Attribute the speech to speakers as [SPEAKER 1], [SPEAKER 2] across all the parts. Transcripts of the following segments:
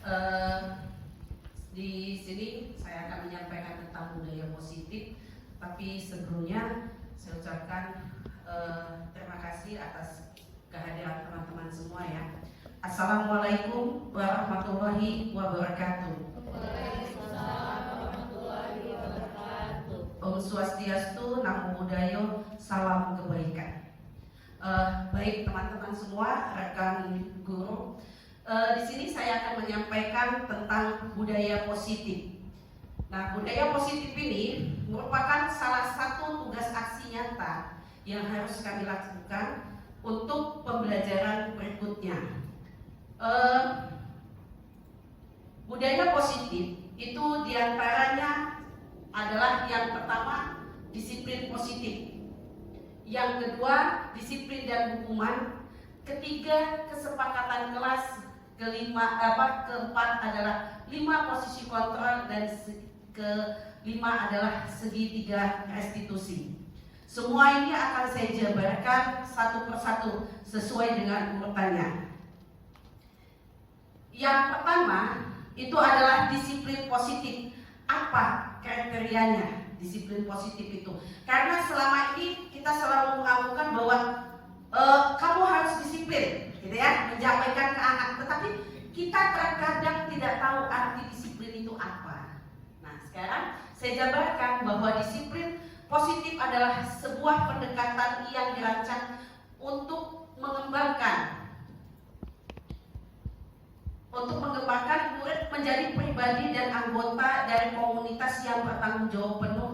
[SPEAKER 1] Eh, di sini saya akan menyampaikan tentang budaya positif, tapi sebelumnya saya ucapkan terima kasih atas kehadiran teman-teman semua ya. Assalamualaikum warahmatullahi wabarakatuh.
[SPEAKER 2] Waalaikumsalam warahmatullahi wabarakatuh.
[SPEAKER 1] Om Swastiastu, Namo Buddhaya, salam kebaikan. Baik teman-teman semua, rekan guru. Di sini saya akan menyampaikan tentang budaya positif. Nah, budaya positif ini merupakan salah satu tugas aksi nyata yang harus kami lakukan untuk pembelajaran berikutnya. Budaya positif itu diantaranya adalah yang pertama disiplin positif, yang kedua disiplin dan hukuman, ketiga kesepakatan kelas, keempat adalah 5 posisi kontrol, dan kelima adalah segitiga restitusi. Semua ini akan saya jabarkan satu persatu sesuai dengan urutannya. Yang pertama itu adalah disiplin positif. Apa kriterianya disiplin positif itu? Karena selama ini kita selalu mengakukan bahwa kamu harus disiplin, gitu ya, menyampaikan ke anak. Tetapi kita terkadang tidak tahu arti disiplin itu apa. Nah, sekarang saya jabarkan bahwa disiplin positif adalah sebuah pendekatan yang dirancang untuk mengembangkan murid menjadi pribadi dan anggota dari komunitas yang bertanggung jawab penuh,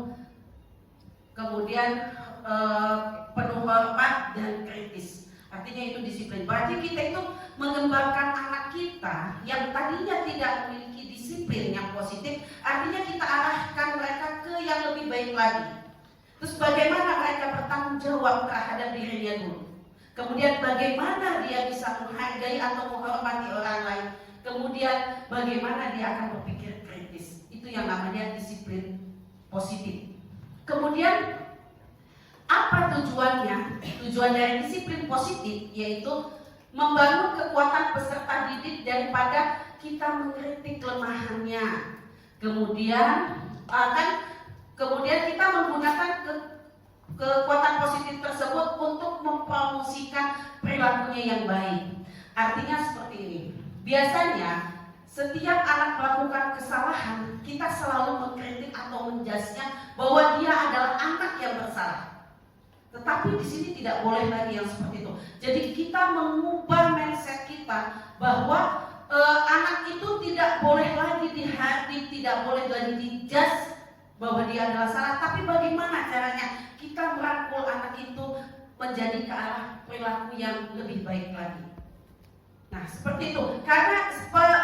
[SPEAKER 1] kemudian penuh hormat dan kritis. Artinya itu disiplin. Berarti kita itu mengembangkan anak kita yang tadinya tidak memiliki disiplin yang positif, artinya kita arahkan mereka ke yang lebih baik lagi. Terus bagaimana mereka bertanggung jawab terhadap dirinya dulu. Kemudian bagaimana dia bisa menghargai atau menghormati orang lain. Kemudian bagaimana dia akan berpikir kritis. Itu yang namanya disiplin positif. Kemudian apa tujuannya? Tujuan dari disiplin positif yaitu membangun kekuatan peserta didik daripada kita mengkritik kelemahannya. Kemudian kita menggunakan kekuatan positif tersebut untuk mempromosikan perilakunya yang baik. Artinya seperti ini. Biasanya setiap anak melakukan kesalahan, kita selalu mengkritik atau menjudge-nya bahwa dia adalah anak yang bersalah. Tetapi di sini tidak boleh lagi yang seperti itu. Jadi kita mengubah mindset kita bahwa anak itu tidak boleh lagi dihardik, tidak boleh lagi dijudge bahwa dia adalah salah. Tapi bagaimana caranya kita merangkul anak itu menjadi ke arah perilaku yang lebih baik lagi. Nah, seperti itu. Karena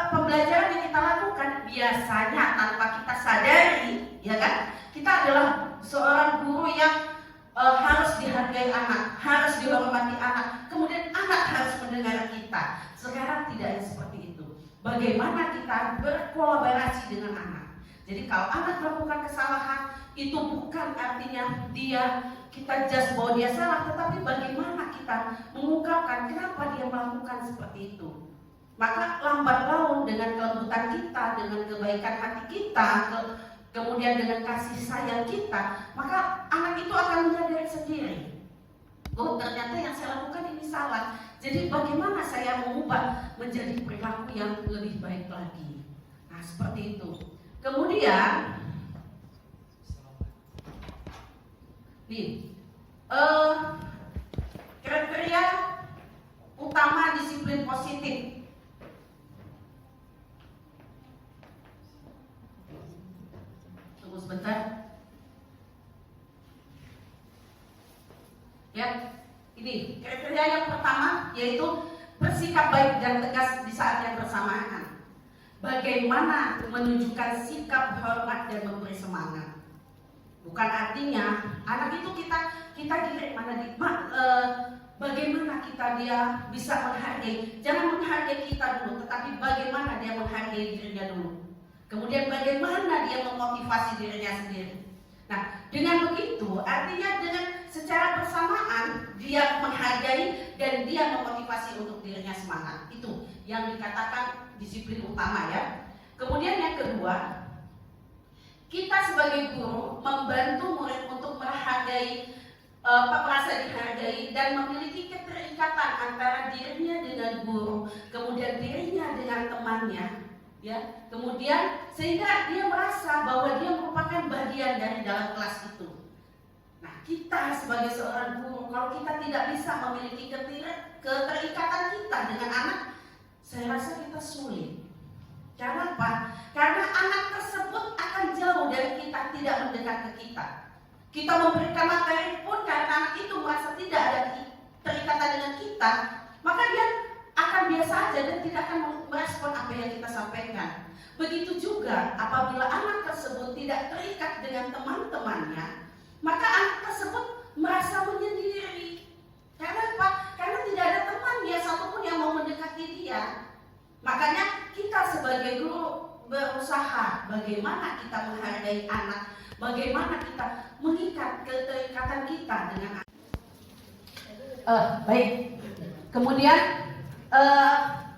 [SPEAKER 1] pembelajaran yang kita lakukan biasanya tanpa kita sadari, ya kan? Kita adalah seorang guru yang harus dihargai anak, harus dihormati anak, kemudian anak harus mendengar kita. Sekarang tidak seperti itu. Bagaimana kita berkolaborasi dengan anak? Jadi kalau anak melakukan kesalahan, itu bukan artinya kita judge bahwa dia salah, tetapi bagaimana kita mengungkapkan kenapa dia melakukan seperti itu. Maka lambat laun dengan kelembutan kita, dengan kebaikan hati kita, kemudian dengan kasih sayang kita, maka anak itu akan menyadari sendiri, oh ternyata yang saya lakukan ini salah. Jadi bagaimana saya mengubah menjadi perilaku yang lebih baik lagi. Nah, seperti itu. Kemudian kriteria utama disiplin positif. Tunggu sebentar. Ya, ini kriteria yang pertama yaitu bersikap baik dan tegas di saat yang bersamaan. Bagaimana menunjukkan sikap hormat dan memberi semangat. Bukan artinya anak itu kita giring bagaimana dia bisa menghargai. Jangan menghargai kita dulu, tetapi bagaimana dia menghargai dirinya dulu. Kemudian bagaimana dia memotivasi dirinya sendiri. Nah, dengan begitu artinya dengan secara bersamaan dia menghargai dan dia memotivasi untuk dirinya semangat. Itu yang dikatakan disiplin utama ya. Kemudian yang kedua, kita sebagai guru membantu murid untuk menghargai, merasa dihargai dan memiliki keterikatan antara dirinya dengan guru, kemudian dirinya dengan temannya, ya. Kemudian sehingga dia merasa bahwa dia merupakan bagian dari dalam kelas itu. Nah, kita sebagai seorang guru, kalau kita tidak bisa memiliki keterikatan kita dengan anak, saya rasa kita sulit. Karena apa? Karena anak tersebut akan jauh dari kita, tidak mendekat ke kita. Kita memberikan materi pun karena anak itu merasa tidak ada terikatan dengan kita, maka dia akan biasa saja dan tidak akan merespon apa yang kita sampaikan. Begitu juga apabila anak tersebut tidak terikat dengan teman-temannya, maka anak tersebut merasa menyendiri. Karena apa? Karena tidak ada temannya satupun yang mau mendekati dia. Makanya kita sebagai guru berusaha bagaimana kita menghargai anak, bagaimana kita mengikat keterikatan kita dengan anak. Baik. Kemudian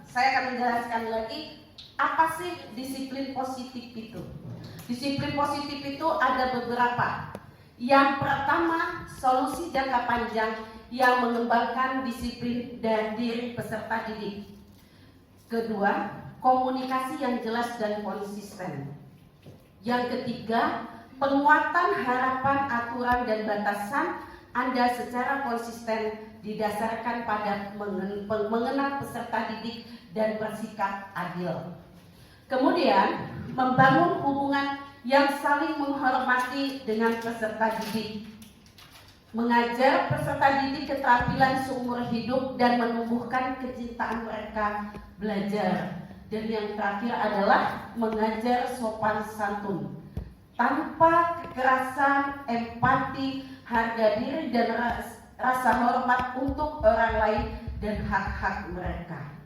[SPEAKER 1] saya akan menjelaskan lagi apa sih disiplin positif itu. Disiplin positif itu ada beberapa. Yang pertama, solusi jangka panjang yang mengembangkan disiplin dan diri peserta didik. Kedua, komunikasi yang jelas dan konsisten. Yang ketiga, penguatan harapan, aturan, dan batasan Anda secara konsisten didasarkan pada mengenal peserta didik dan bersikap adil. Kemudian, membangun hubungan yang saling menghormati dengan peserta didik. Mengajar peserta didik keterampilan seumur hidup dan menumbuhkan kecintaan mereka belajar. Dan yang terakhir adalah mengajar sopan santun tanpa kekerasan, empati, harga diri dan rasa hormat untuk orang lain dan hak-hak mereka.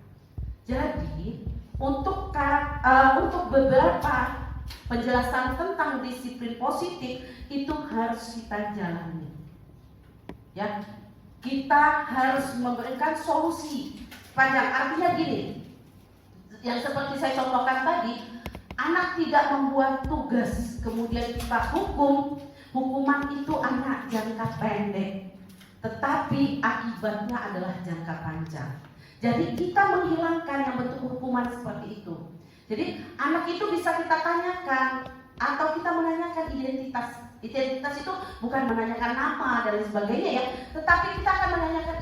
[SPEAKER 1] Jadi untuk beberapa penjelasan tentang disiplin positif itu harus kita jalani. Ya, kita harus memberikan solusi panjang. Artinya gini, yang seperti saya contohkan tadi, anak tidak membuat tugas kemudian kita hukuman itu anak jangka pendek, tetapi akibatnya adalah jangka panjang. Jadi kita menghilangkan yang bentuk hukuman seperti itu. Jadi anak itu bisa kita tanyakan atau kita menanyakan identitas. Identitas itu bukan menanyakan nama dan sebagainya ya, tetapi kita akan menanyakan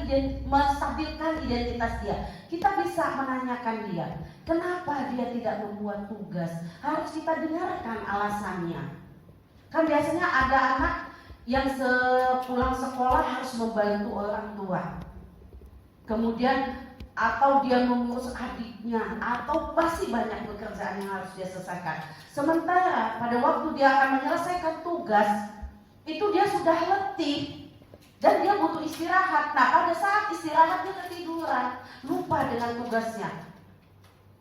[SPEAKER 1] menstabilkan identitas dia. Kita bisa menanyakan dia, kenapa dia tidak membuat tugas? Harus kita dengarkan alasannya. Kan biasanya ada anak yang sepulang sekolah harus membantu orang tua. Kemudian atau dia mengurus adiknya, atau masih banyak pekerjaan yang harus dia selesaikan. Sementara pada waktu dia akan menyelesaikan tugas, itu dia sudah letih dan dia butuh istirahat. Nah, pada saat istirahat dia ketiduran, lupa dengan tugasnya.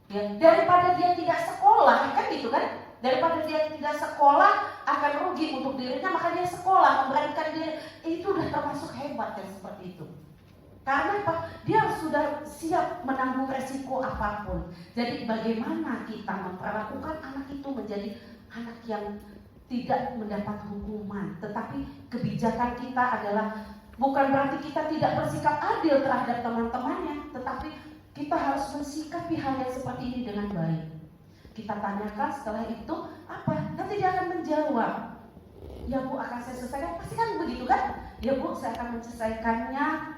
[SPEAKER 1] Ya, daripada dia tidak sekolah, kan gitu kan? Daripada dia tidak sekolah akan rugi untuk dirinya, maka dia sekolah, memberanikan diri. Itu udah termasuk hebat yang seperti itu. Karena apa? Dia sudah siap menanggung resiko apapun. Jadi bagaimana kita memperlakukan anak itu menjadi anak yang tidak mendapat hukuman, tetapi kebijakan kita adalah bukan berarti kita tidak bersikap adil terhadap teman-temannya, tetapi kita harus mensikapi hal yang seperti ini dengan baik. Kita tanyakan setelah itu apa? Nanti dia akan menjawab, ya Bu, akan saya selesaikan. Pasti kan begitu kan? Ya Bu, saya akan menyelesaikannya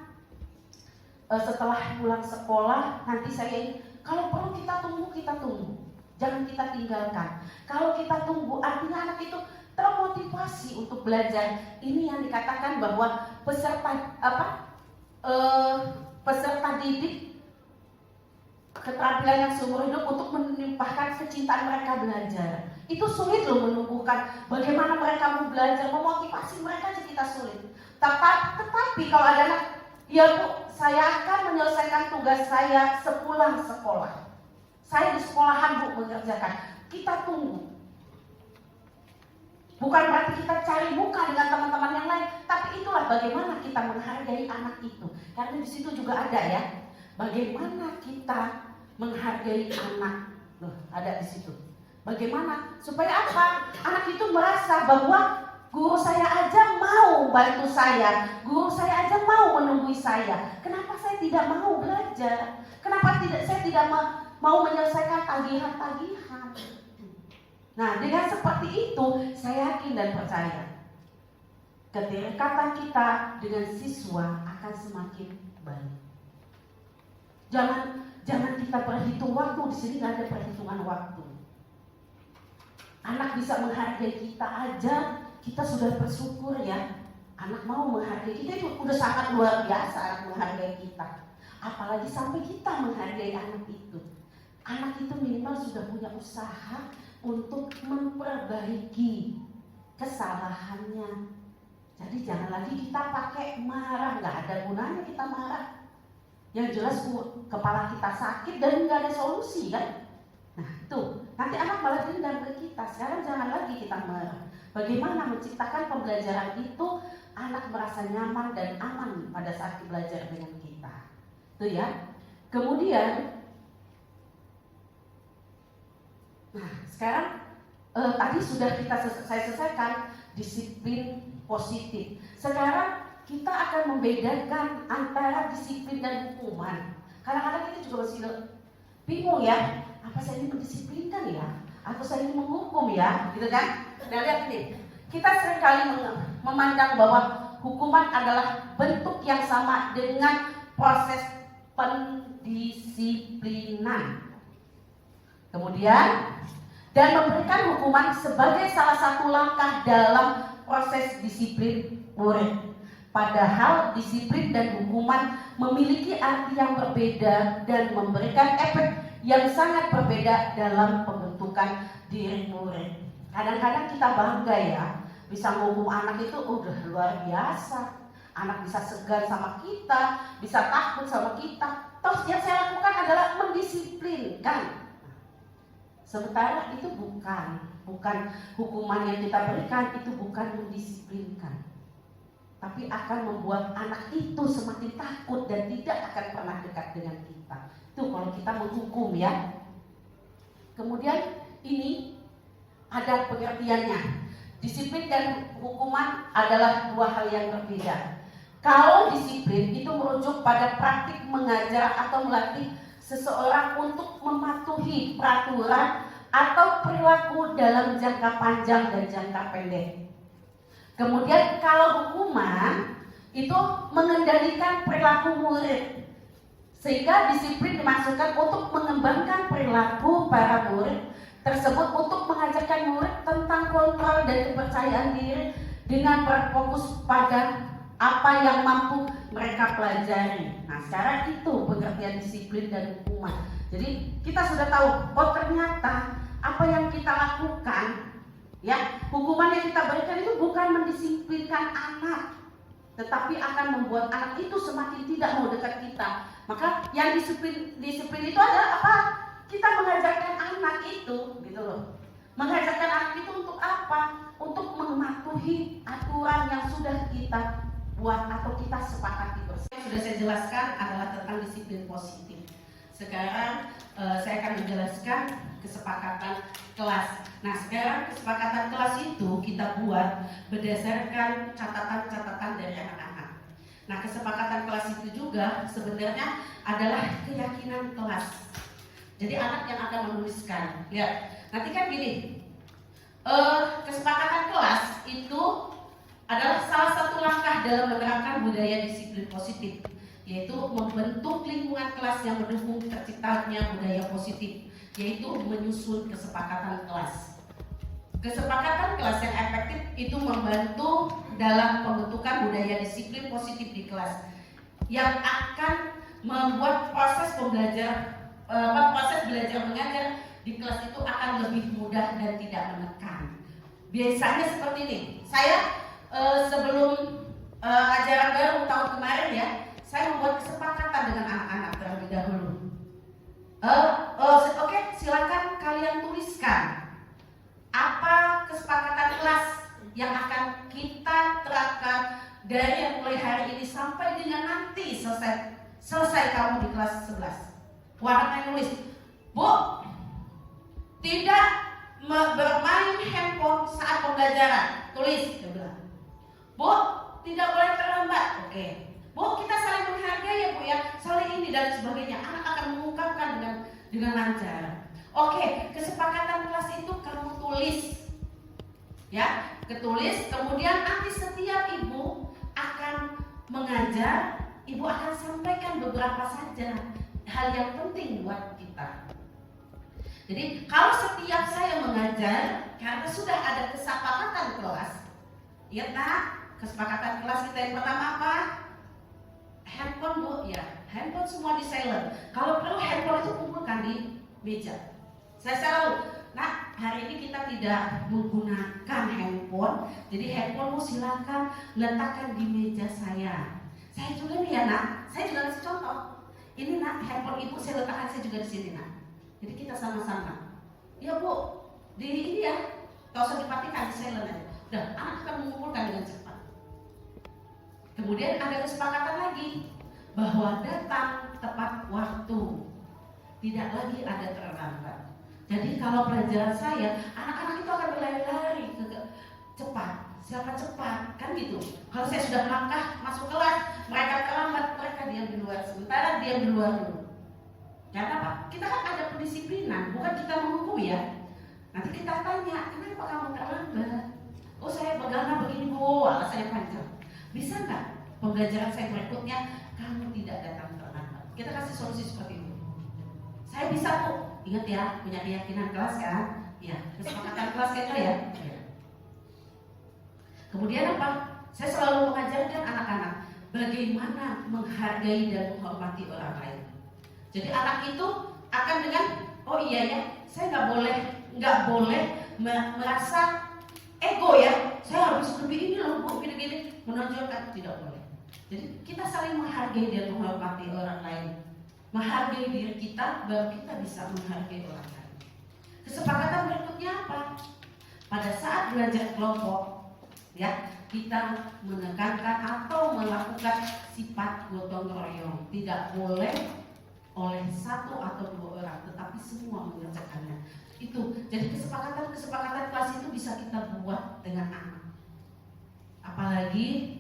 [SPEAKER 1] setelah pulang sekolah. Nanti saya, kalau perlu kita tunggu, jangan kita tinggalkan. Kalau kita tunggu, artinya anak itu termotivasi untuk belajar. Ini yang dikatakan bahwa peserta didik keterampilan yang seumur hidup untuk menimpahkan kecintaan mereka belajar. Itu sulit loh menumbuhkan. Bagaimana mereka mau belajar, memotivasi mereka aja kita sulit. Tetapi kalau ada anak, ya Bu, saya akan menyelesaikan tugas saya sepulang sekolah. Saya di sekolahan Bu mengerjakan. Kita tunggu. Bukan berarti kita cari muka dengan teman-teman yang lain, tapi itulah bagaimana kita menghargai anak itu. Karena di situ juga ada ya, bagaimana kita menghargai anak. Loh, ada di situ. Bagaimana supaya apa? Anak itu merasa bahwa guru saya aja mau bantu saya, guru saya aja mau menunggui saya. Kenapa saya tidak mau belajar? Kenapa saya tidak mau menyelesaikan tagihan-tagihan? Nah, dengan seperti itu, saya yakin dan percaya kedekatan kita dengan siswa akan semakin baik. Jangan kita perhitung waktu, di sini nggak ada perhitungan waktu. Anak bisa menghargai kita aja, kita sudah bersyukur ya. Anak mau menghargai kita itu udah sangat luar biasa, anak menghargai kita. Apalagi sampai kita menghargai anak itu. Anak itu minimal sudah punya usaha untuk memperbaiki kesalahannya. Jadi jangan lagi kita pakai marah, nggak ada gunanya kita marah. Yang jelas kepala kita sakit dan nggak ada solusi kan. Nah itu, nanti anak malah dendam ke kita. Sekarang jangan lagi kita marah. Bagaimana menciptakan pembelajaran itu anak merasa nyaman dan aman pada saat belajar dengan kita. Itu ya. Kemudian, nah sekarang tadi sudah saya selesaikan disiplin positif. Sekarang kita akan membedakan antara disiplin dan hukuman. Kadang-kadang kita juga masih bingung ya, apa saya ini mendisiplinkan ya, atau saya ini menghukum ya, gitu kan? Nah lihat ini, kita seringkali memandang bahwa hukuman adalah bentuk yang sama dengan proses pendisiplinan. Kemudian, dan memberikan hukuman sebagai salah satu langkah dalam proses disiplin murid. Padahal disiplin dan hukuman memiliki arti yang berbeda dan memberikan efek yang sangat berbeda dalam pembentukan diri murid. Kadang-kadang kita bangga ya, bisa menghukum anak itu udah luar biasa. Anak bisa segan sama kita, bisa takut sama kita. Terus yang saya lakukan adalah mendisiplinkan. Sementara itu bukan hukuman yang kita berikan, itu bukan mendisiplinkan, tapi akan membuat anak itu semakin takut dan tidak akan pernah dekat dengan kita. Itu kalau kita menghukum ya. Kemudian ini ada pengertiannya. Disiplin dan hukuman adalah dua hal yang berbeda. Kalau disiplin itu merujuk pada praktik mengajar atau melatih seseorang untuk mematuhi peraturan atau perilaku dalam jangka panjang dan jangka pendek. Kemudian kalau hukuman itu mengendalikan perilaku murid, sehingga disiplin dimaksudkan untuk mengembangkan perilaku para murid tersebut untuk mengajarkan murid tentang kontrol dan kepercayaan diri dengan berfokus pada apa yang mampu mereka pelajari. Nah sekarang itu pengertian disiplin dan hukuman. Jadi kita sudah tahu, oh ternyata apa yang kita lakukan, ya, hukuman yang kita berikan itu bukan mendisiplinkan anak, tetapi akan membuat anak itu semakin tidak mau dekat kita. Maka yang disiplin itu adalah apa? Kita mengajarkan anak itu, gitu loh. Mengajarkan anak itu untuk apa? Untuk mematuhi aturan yang sudah kita buat atau kita sepakati bersama. Yang sudah saya jelaskan adalah tentang disiplin positif. Sekarang saya akan menjelaskan kesepakatan kelas. Nah sekarang kesepakatan kelas itu kita buat berdasarkan catatan-catatan dari anak-anak. Nah kesepakatan kelas itu juga sebenarnya adalah keyakinan kelas. Jadi anak yang akan menuliskan. Lihat, nanti kan gini, kesepakatan kelas itu adalah salah satu langkah dalam menerapkan budaya disiplin positif, yaitu membentuk lingkungan kelas yang mendukung terciptanya budaya positif, yaitu menyusun kesepakatan kelas. Kesepakatan kelas yang efektif itu membantu dalam pembentukan budaya disiplin positif di kelas yang akan membuat proses belajar mengajar di kelas itu akan lebih mudah dan tidak menekan. Biasanya seperti ini. Saya sebelum ajaran baru tahun kemarin ya, saya membuat kesepakatan dengan anak-anak terlebih dahulu. Oke, silakan kalian tuliskan apa kesepakatan kelas akan kita terapkan dari yang mulai hari ini sampai dengan nanti selesai kamu di kelas 11. Warnanya nulis, Bu, tidak bermain handphone saat pembelajaran. Tulis, dia bilang. Bu, tidak boleh terlambat. Oke. Bu, kita saling menghargai ya Bu ya, saling ini dan sebagainya. Anak akan mengungkapkan dengan lancar. Oke, kesepakatan kelas itu kamu tulis. Ya, ketulis, kemudian nanti setiap ibu akan mengajar, ibu akan sampaikan beberapa saja hal yang penting buat kita. Jadi kalau setiap saya mengajar, karena sudah ada kesepakatan kelas, ya Nak, kesepakatan kelas kita yang pertama apa? Handphone Bu, ya, handphone semua di silent. Kalau perlu handphone itu kumpulkan di meja. Saya selalu, Nak, hari ini kita tidak menggunakan handphone, jadi handphonemu silakan letakkan di meja saya. Saya juga nih ya Nak, saya juga kasih contoh. Ini Nak, handphone ibu saya letakkan saya juga di sini Nak. Jadi kita sama-sama. Ya Bu, di ini ya, tak usah dimatikan di silent aja. Udah, anak akan mengumpulkan dengan cepat. Kemudian ada kesepakatan lagi bahwa datang tepat waktu, tidak lagi ada terlambat. Jadi kalau pelajaran saya, anak-anak itu akan berlari-lari cepat, siapa cepat, kan gitu. Kalau saya sudah melangkah masuk kelas, mereka terlambat, mereka diam di luar. Sementara diam di luar dulu. Karena apa? Kita kan ada pendisiplinan, bukan kita menghukum ya. Nanti kita tanya, kenapa kamu terlambat? Oh saya karena begini Bu, alasannya panjang. Bisa nggak pembelajaran saya berikutnya kamu tidak datang terlambat? Kita kasih solusi seperti itu. Saya bisa Bu. Ingat ya, punya keyakinan kelas kan? Ya, kesepakatan kelas kita ya. Ya. Kemudian apa? Saya selalu mengajarkan anak-anak bagaimana menghargai dan menghormati orang lain. Jadi anak itu akan dengan, oh iya ya, saya nggak boleh merasa ego ya. Saya harus lebih ini loh Bu, gini-gini, menonjolkan, tidak boleh. Jadi kita saling menghargai dan menghormati orang lain. Menghargai diri kita, baru kita bisa menghargai orang lain. Kesepakatan berikutnya apa? Pada saat belajar kelompok, ya kita menekankan atau melakukan sifat gotong royong. Tidak boleh oleh satu atau dua orang, tetapi semua mengerjakannya. Itu. Jadi kesepakatan kelas itu bisa kita buat dengan anak. Apalagi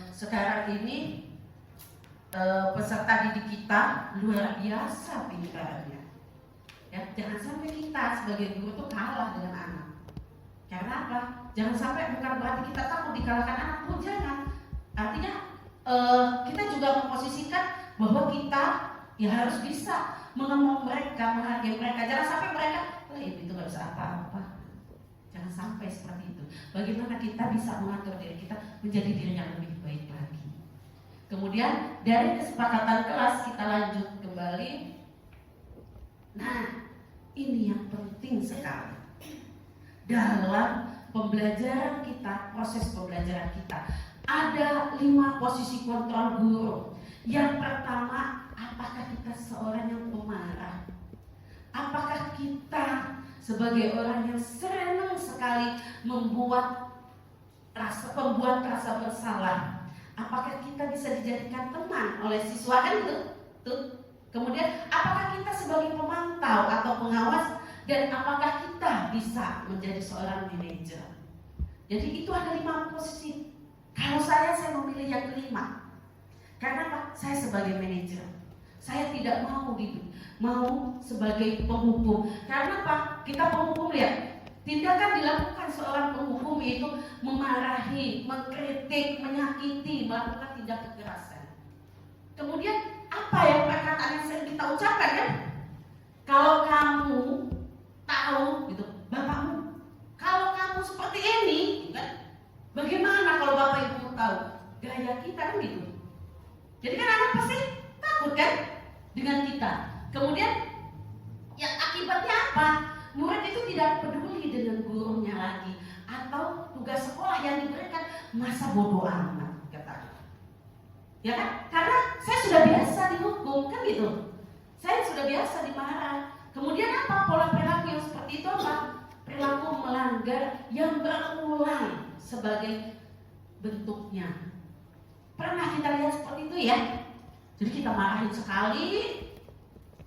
[SPEAKER 1] sekarang ini peserta didik kita luar biasa pintarnya. Ya, jangan sampai kita sebagai guru itu kalah dengan anak. Karena apa? Jangan sampai bukan berarti kita takut dikalahkan anak, pun jangan. Artinya kita juga memposisikan bahwa kita ya harus bisa mengemong mereka, menghargai mereka. Jangan sampai mereka, itu nggak bisa apa-apa. Jangan sampai seperti itu. Bagaimana kita bisa mengatur diri kita menjadi diri yang lebih baik lagi. Kemudian dari kesepakatan kelas kita lanjut kembali. Nah, ini yang penting sekali dalam pembelajaran kita, proses pembelajaran kita. Ada 5 posisi kontrol guru. Yang pertama, apakah kita seorang yang pemarah? Apakah kita sebagai orang yang senang sekali membuat rasa bersalah? Apakah kita bisa dijadikan teman oleh siswa kan itu? Tuh. Kemudian apakah kita sebagai pemantau atau pengawas, dan apakah kita bisa menjadi seorang manajer? Jadi itu ada 5 posisi. Kalau saya memilih yang kelima. Karena apa? Saya sebagai manajer. Saya tidak mau sebagai penghukum. Karena apa? Kita penghukum lihat. Tindakan dilakukan seorang penghukum yaitu memarahi, mengkritik, menyakiti, melakukan tindak kekerasan. Kemudian apa yang perkataan yang sering kita ucapkan kan? Kalau kamu tahu gitu, bapakmu, kalau kamu seperti ini, kan? Bagaimana kalau bapak ibumu tahu? Gaya kita kan gitu. Jadi kan anak pasti takut kan dengan kita. Kemudian yang akibatnya apa? Murid itu tidak peduli dengan gurunya lagi, atau tugas sekolah yang diberikan masa bodoh amat kata. Ya kan? Karena saya sudah biasa dihukum kan gitu. Saya sudah biasa dimarah. Kemudian apa pola perilaku yang seperti itu apa? Perilaku melanggar yang berulang sebagai bentuknya. Pernah kita lihat seperti itu ya? Jadi kita marahin sekali,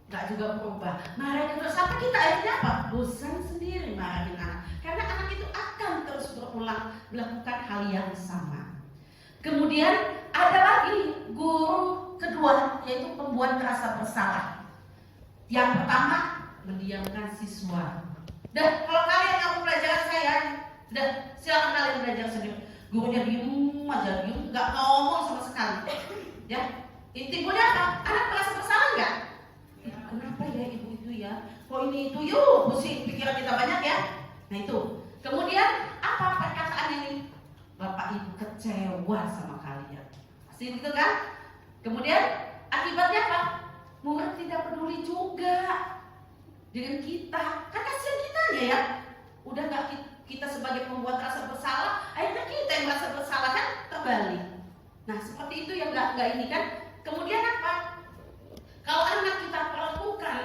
[SPEAKER 1] nggak juga berubah. Marahin terus sampai kita akhirnya apa? Bosan sendiri marahin anak. Karena anak itu akan terus berulang melakukan hal yang sama. Kemudian ada lagi guru kedua, yaitu pembuat rasa bersalah. Yang pertama, mendiamkan siswa. Dan kalau kalian mau pelajaran saya, dan silakan kalian belajar sendiri. Gurunya diem aja, diem, nggak ngomong sama sekali. Ya, timbulnya apa? Anak merasa bersalah nggak? Kenapa ya ibu itu ya? Kok ini itu yuk, pusing pikiran kita banyak ya. Nah itu. Kemudian apa perkataan ini? Bapak ibu kecewa sama kalian. Pasti gitu kan? Kemudian akibatnya apa? Murid tidak peduli juga dengan kita. Kan kasihan kitanya ya. Udah nggak kita sebagai pembuat rasa bersalah, akhirnya kita yang merasa bersalah kan terbalik. Nah seperti itu yang nggak ini kan. Kemudian apa? Kalau anak kita perlakukan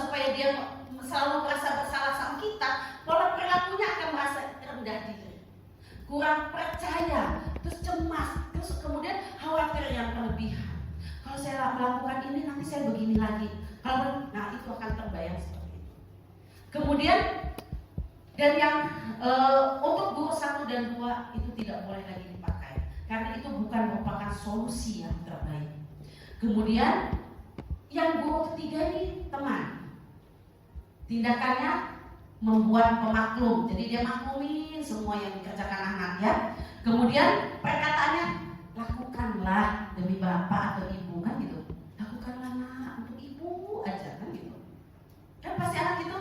[SPEAKER 1] supaya dia selalu merasa bersalah sama kita, pola perilakunya akan merasa rendah diri, kurang percaya, terus cemas, terus kemudian khawatir yang berlebihan. Kalau saya melakukan ini nanti saya begini lagi. Nah itu akan terbayang seperti itu. Kemudian dan yang untuk guru 1 dan 2 itu tidak boleh lagi dipakai karena itu bukan merupakan solusi yang terbaik. Kemudian yang guru ketiga ini teman. Tindakannya membuat pemaklum. Jadi dia maklumin semua yang dikerjakan anak ya. Kemudian perkataannya lakukanlah demi bapak atau ibu kan gitu. Lakukanlah nak untuk ibu aja kan gitu. Kan pasti anak itu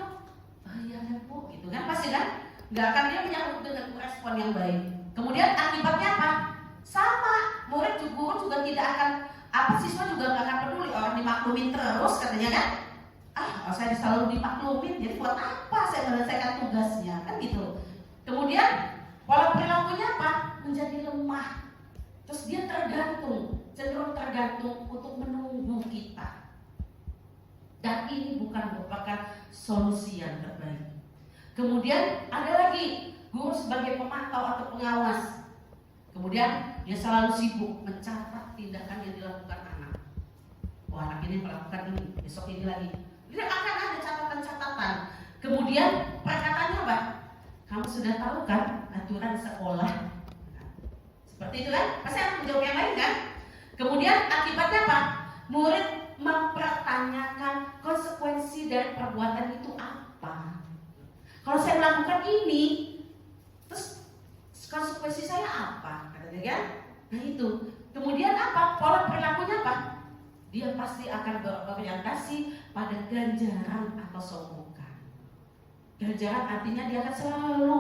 [SPEAKER 1] iya ya bu gitu kan pasti kan. Nggak akan dia menyambut dengan respon yang baik. Kemudian akibatnya apa? Sama murid guru juga tidak akan siswa juga nggak akan peduli orang dimaklumin terus katanya kan. Saya selalu dimaklumin, jadi buat apa saya menyelesaikan tugasnya kan gitu. Kemudian pola perilakunya apa? Menjadi lemah. Terus dia cenderung tergantung untuk menunggu kita. Dan ini bukan merupakan solusi yang terbaik. Kemudian ada lagi guru sebagai pemantau atau pengawas. Kemudian dia selalu sibuk mencatat tindakan yang dilakukan anak. Oh anak ini melakukan ini, besok ini lagi. Dia akan ada catatan-catatan. Kemudian perkataannya apa? Kamu sudah tahu kan aturan sekolah? Seperti itu kan? Pasti akan menjawab yang lain kan? Kemudian akibatnya apa? Murid mempertanyakan konsekuensi dari perbuatan itu apa. Kalau saya melakukan ini, terus konsekuensi saya apa? Katanya kan? Nah itu. Kemudian apa? Pola perilakunya apa? Dia pasti akan berorientasi pada ganjaran atau somokan. Ganjaran artinya dia akan selalu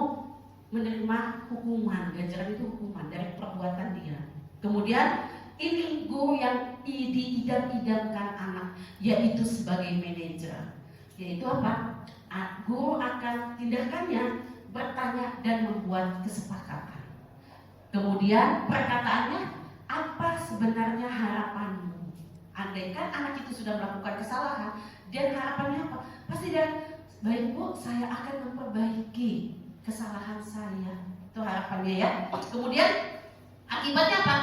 [SPEAKER 1] menerima hukuman. Ganjaran itu hukuman dari perbuatan dia. Kemudian ini guru yang diidam-idamkan anak, yaitu sebagai manajer. Yaitu apa? Guru akan tindakannya bertanya dan membuat kesepakatan. Kemudian perkataannya, apa sebenarnya harapanmu? Andaikan anak itu sudah melakukan kesalahan, dan harapannya apa? Pasti dia, baik bu, saya akan memperbaiki kesalahan saya. Itu harapannya ya. Kemudian akibatnya apa?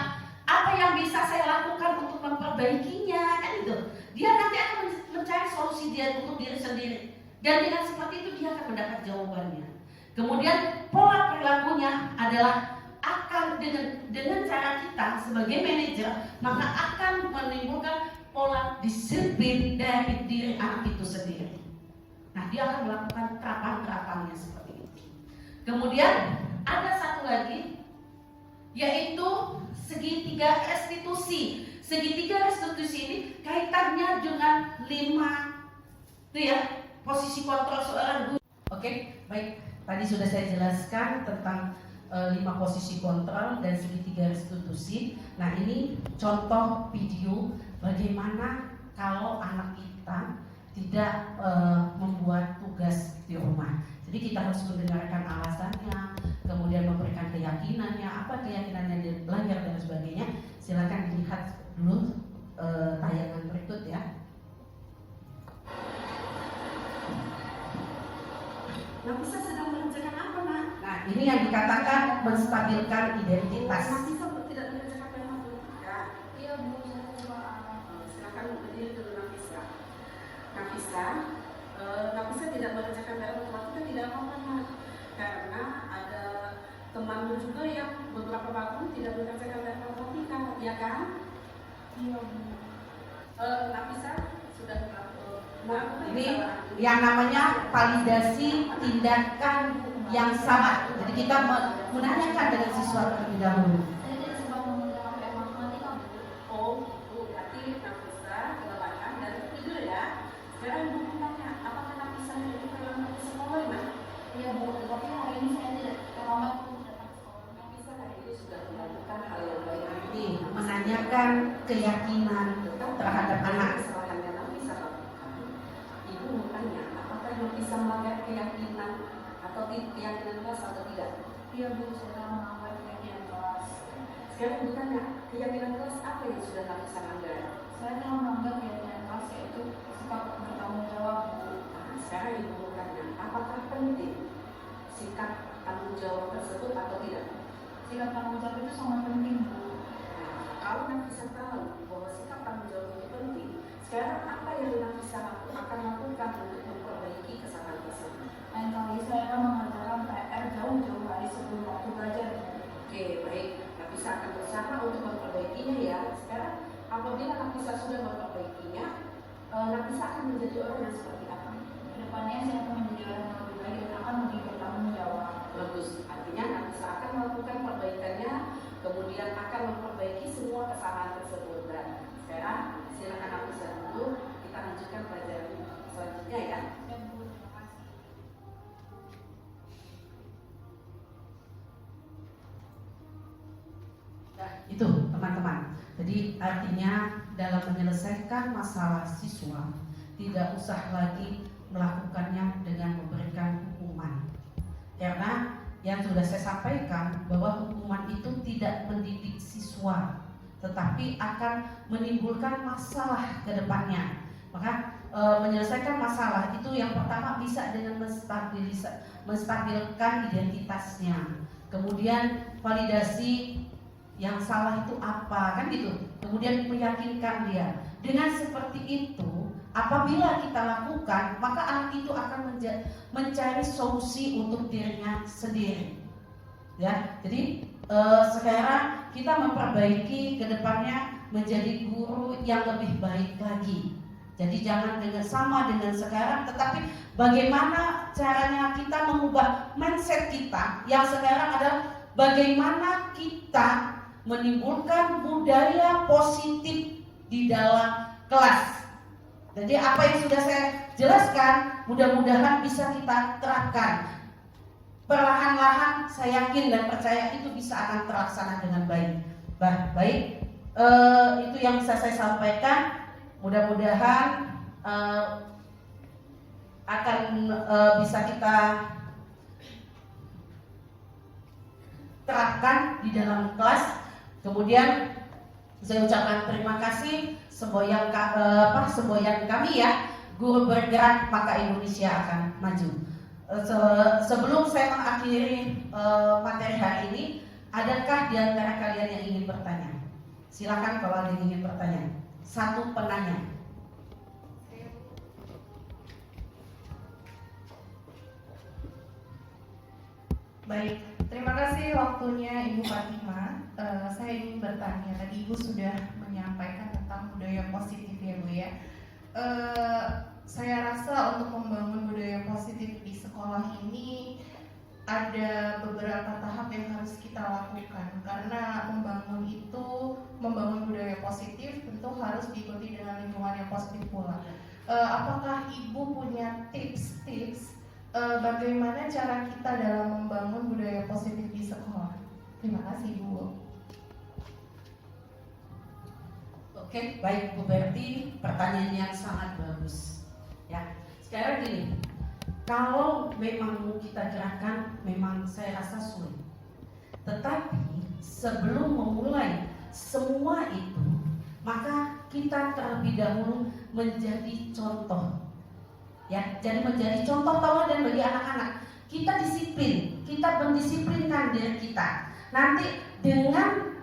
[SPEAKER 1] Apa yang bisa saya lakukan untuk memperbaikinya? Kan itu. Dia nanti akan mencari solusi dia untuk diri sendiri. Dan dengan seperti itu dia akan mendapat jawabannya. Kemudian pola perilakunya adalah akan dengan cara kita sebagai manajer, maka akan menimbulkan pola disiplin dari diri anak itu sendiri. Nah, dia akan melakukan terapan-terapannya seperti itu. Kemudian ada satu lagi, yaitu segitiga restitusi. Segitiga restitusi ini kaitannya dengan 5 itu ya, posisi kontrol seorang guru. Oke, baik. Tadi sudah saya jelaskan tentang 5 posisi kontrol dan segitiga restitusi. Nah ini contoh video bagaimana kalau anak kita tidak membuat tugas di rumah. Jadi kita harus mendengarkan alasannya, kemudian memberikan keyakinannya, apa keyakinannya dia belajar dan sebagainya. Silakan dilihat dulu tayangan berikut ya. Nafisa sedang mengerjakan apa nak? Nah ini yang dikatakan menstabilkan identitas.
[SPEAKER 3] Nafisa tidak mengerjakan matematika.
[SPEAKER 2] Iya Bu, saya coba.
[SPEAKER 3] Silakan berdiri dulu Nafisa. Nafisa, Nafisa tidak mengerjakan matematika tidak apa-apa Nak. Karena ada temanmu juga yang beberapa waktu tidak mengerjakan matematika, ya kan?
[SPEAKER 2] Iya Bu.
[SPEAKER 3] Nafisa sudah melakukan
[SPEAKER 1] Ini
[SPEAKER 3] kesalahan.
[SPEAKER 1] yang namanya validasi tindakan yang sama. Jadi kita menanyakan dengan siswa terlebih dahulu.
[SPEAKER 2] Saya tidak sempat mengerjakan matematika Bu.
[SPEAKER 3] Oh, Bu, berarti Nafisa kelelahan dan tidur ya. Sekarang Ibu tanya, apakah Nafisa menjadi terlambat di sekolah, Nak?
[SPEAKER 2] Iya Bu, tapi hari ini saya tidak terlambat Bu datang ke sekolah.
[SPEAKER 3] Nafisa hari ini sudah melakukan hal yang baik.
[SPEAKER 1] Ini menanyakan keyakinan terhadap anak.
[SPEAKER 3] Kesalahan yang Nafisa lakukan, Ibu mau tanya, apakah Nafisa melanggar keyakinan atau keyakinan kelas atau tidak?
[SPEAKER 2] Iya Bu, saya melanggar keyakinan kelas.
[SPEAKER 3] Sekarang Ibu tanya, keyakinan kelas apa yang sudah Nafisa langgar?
[SPEAKER 2] Saya telah melanggar keyakinan kelas yaitu sikap bertanggung jawab Bu.
[SPEAKER 3] Nah, sekarang Ibu mau tanya, apakah penting sikap tanggung jawab tersebut atau tidak?
[SPEAKER 2] Sikap tanggung jawab itu sangat penting Bu.
[SPEAKER 3] Nah, kalau Nafisa tahu bahwa sikap tanggung jawab itu penting, sekarang apa yang Nafisa akan lakukan untuk memperbaiki kesalahan tersebut?
[SPEAKER 2] Lain kali saya akan mengerjakan PR jauh-jauh hari sebelum waktu belajar Bu.
[SPEAKER 3] Oke, baik. Nafisa akan berusaha untuk memperbaikinya ya. Sekarang apabila Nafisa sudah memperbaikinya, Nafisa akan menjadi orang yang seperti apa?
[SPEAKER 2] Kedepannya saya akan menjadi orang yang lebih baik dan akan lebih bertanggung jawab.
[SPEAKER 3] Bagus. Artinya Nafisa akan melakukan perbaikannya, kemudian akan memperbaiki semua kesalahan tersebut. Dan sekarang silakan Nafisa dulu, kita lanjutkan pelajaran selanjutnya ya.
[SPEAKER 2] Ya Bu, terima kasih.
[SPEAKER 1] Nah, itu teman-teman. Jadi artinya dalam menyelesaikan masalah siswa tidak usah lagi melakukannya dengan memberikan hukuman. Karena yang sudah saya sampaikan bahwa hukuman itu tidak mendidik siswa, tetapi akan menimbulkan masalah ke depannya. Maka menyelesaikan masalah itu yang pertama bisa dengan menstabilkan identitasnya. Kemudian validasi yang salah itu apa, kan gitu. Kemudian meyakinkan dia. Dengan seperti itu, apabila kita lakukan, maka anak itu akan mencari solusi untuk dirinya sendiri. Ya, jadi sekarang kita memperbaiki ke depannya menjadi guru yang lebih baik lagi. Jadi jangan sama dengan sekarang, tetapi bagaimana caranya kita mengubah mindset kita yang sekarang adalah bagaimana kita menimbulkan budaya positif di dalam kelas. Jadi apa yang sudah saya jelaskan mudah-mudahan bisa kita terapkan. Perlahan-lahan saya yakin dan percaya itu bisa akan terlaksana dengan baik. Baik, itu yang bisa saya sampaikan. Mudah-mudahan akan bisa kita terapkan di dalam kelas. Kemudian saya ucapkan terima kasih semboyan kami ya, guru bergerak maka Indonesia akan maju. Sebelum saya mengakhiri materi hari ini, adakah di antara kalian yang ingin bertanya? Silakan kalau ada yang ingin bertanya. Satu penanya.
[SPEAKER 4] Baik, terima kasih waktunya Ibu Fatima. Saya ingin bertanya, tadi Ibu sudah menyampaikan tentang budaya positif ya Bu ya. Saya rasa untuk membangun budaya positif di sekolah ini ada beberapa tahap yang harus kita lakukan. Karena membangun budaya positif tentu harus diikuti dengan lingkungan yang positif pula. Apakah Ibu punya tips-tips bagaimana cara kita dalam membangun budaya positif di sekolah? Terima kasih Bu.
[SPEAKER 1] Oke, baik Bu Berti, pertanyaan yang sangat bagus. Ya, sekarang gini, kalau memang mau kita gerakan, memang saya rasa sulit. Tetapi sebelum memulai semua itu, maka kita terlebih dahulu menjadi contoh. Ya, jadi menjadi contoh tauladan bagi anak-anak. kita disiplin, kita mendisiplinkan diri kita. Nanti dengan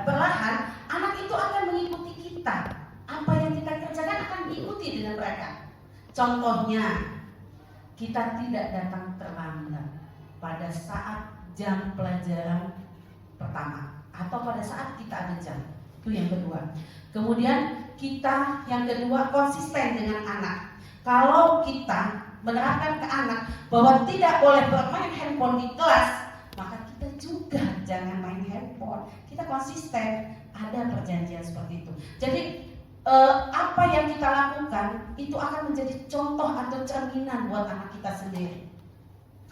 [SPEAKER 1] perlahan anak itu akan mengikuti kita. Apa yang kita kerjakan akan diikuti dengan mereka. Contohnya, kita tidak datang terlambat pada saat jam pelajaran pertama atau pada saat kita ada jam. Itu yang kedua. Kemudian kita yang kedua konsisten dengan anak. Kalau kita menerapkan ke anak bahwa tidak boleh bermain handphone di kelas, maka kita juga jangan main handphone. Kita konsisten, ada perjanjian seperti itu. Jadi apa yang kita lakukan itu akan menjadi contoh atau cerminan buat anak kita sendiri.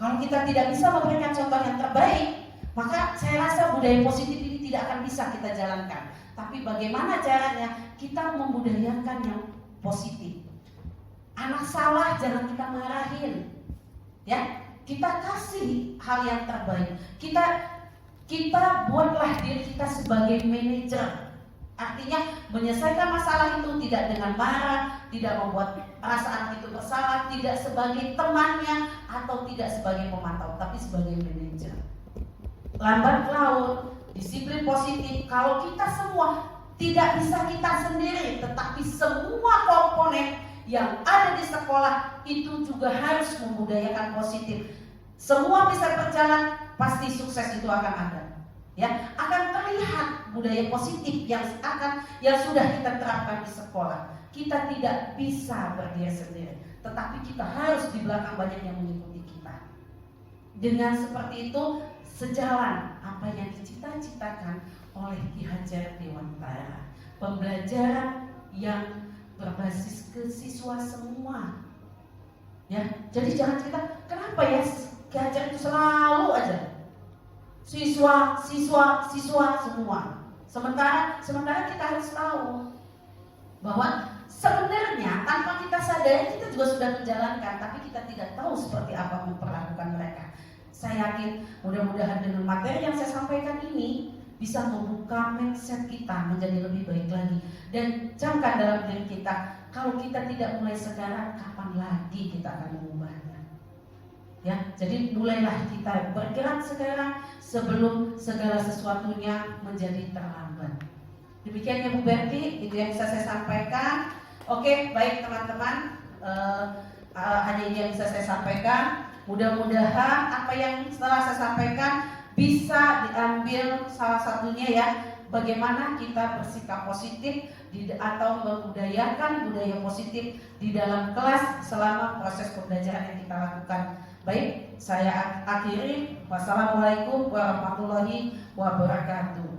[SPEAKER 1] Kalau kita tidak bisa memberikan contoh yang terbaik, maka saya rasa budaya positif ini tidak akan bisa kita jalankan. Tapi bagaimana caranya kita membudayakan yang positif. Anak salah jangan kita marahin, ya. Kita kasih hal yang terbaik. Kita buatlah diri kita sebagai manajer. Artinya menyelesaikan masalah itu tidak dengan marah, tidak membuat perasaan itu bersalah, tidak sebagai temannya atau tidak sebagai pemantau, tapi sebagai manajer. Lambat laun, disiplin positif. Kalau kita semua tidak bisa kita sendiri, tetapi semua komponen yang ada di sekolah itu juga harus membudayakan positif. Semua bisa berjalan, pasti sukses itu akan ada. Ya, akan terlihat budaya positif yang sudah kita terapkan di sekolah. Kita tidak bisa berdiri sendiri, tetapi kita harus di belakang banyak yang mengikuti kita. Dengan seperti itu sejalan apa yang dicita-citakan oleh Ki Hajar Dewantara, pembelajaran yang berbasis ke siswa semua. Ya, jadi jangan kita kenapa ya Ki Hajar itu selalu aja siswa semua. Sementara kita harus tahu bahwa sebenarnya tanpa kita sadari kita juga sudah menjalankan, tapi kita tidak tahu seperti apa memperlakukan mereka. Saya yakin mudah-mudahan dengan materi yang saya sampaikan ini bisa membuka mindset kita menjadi lebih baik lagi. Dan camkan dalam diri kita, kalau kita tidak mulai sekarang, kapan lagi kita akan mengubahnya? Ya, jadi mulailah kita bergerak sekarang sebelum segala sesuatunya menjadi terlambat. Demikian ya Bu Berti, itu yang bisa saya sampaikan. Oke, baik teman-teman, hanya ini yang bisa saya sampaikan. Mudah-mudahan apa yang setelah saya sampaikan bisa diambil salah satunya ya, bagaimana kita bersikap positif atau membudayakan budaya positif di dalam kelas selama proses pembelajaran yang kita lakukan. Baik, saya akhiri. Wassalamualaikum warahmatullahi wabarakatuh.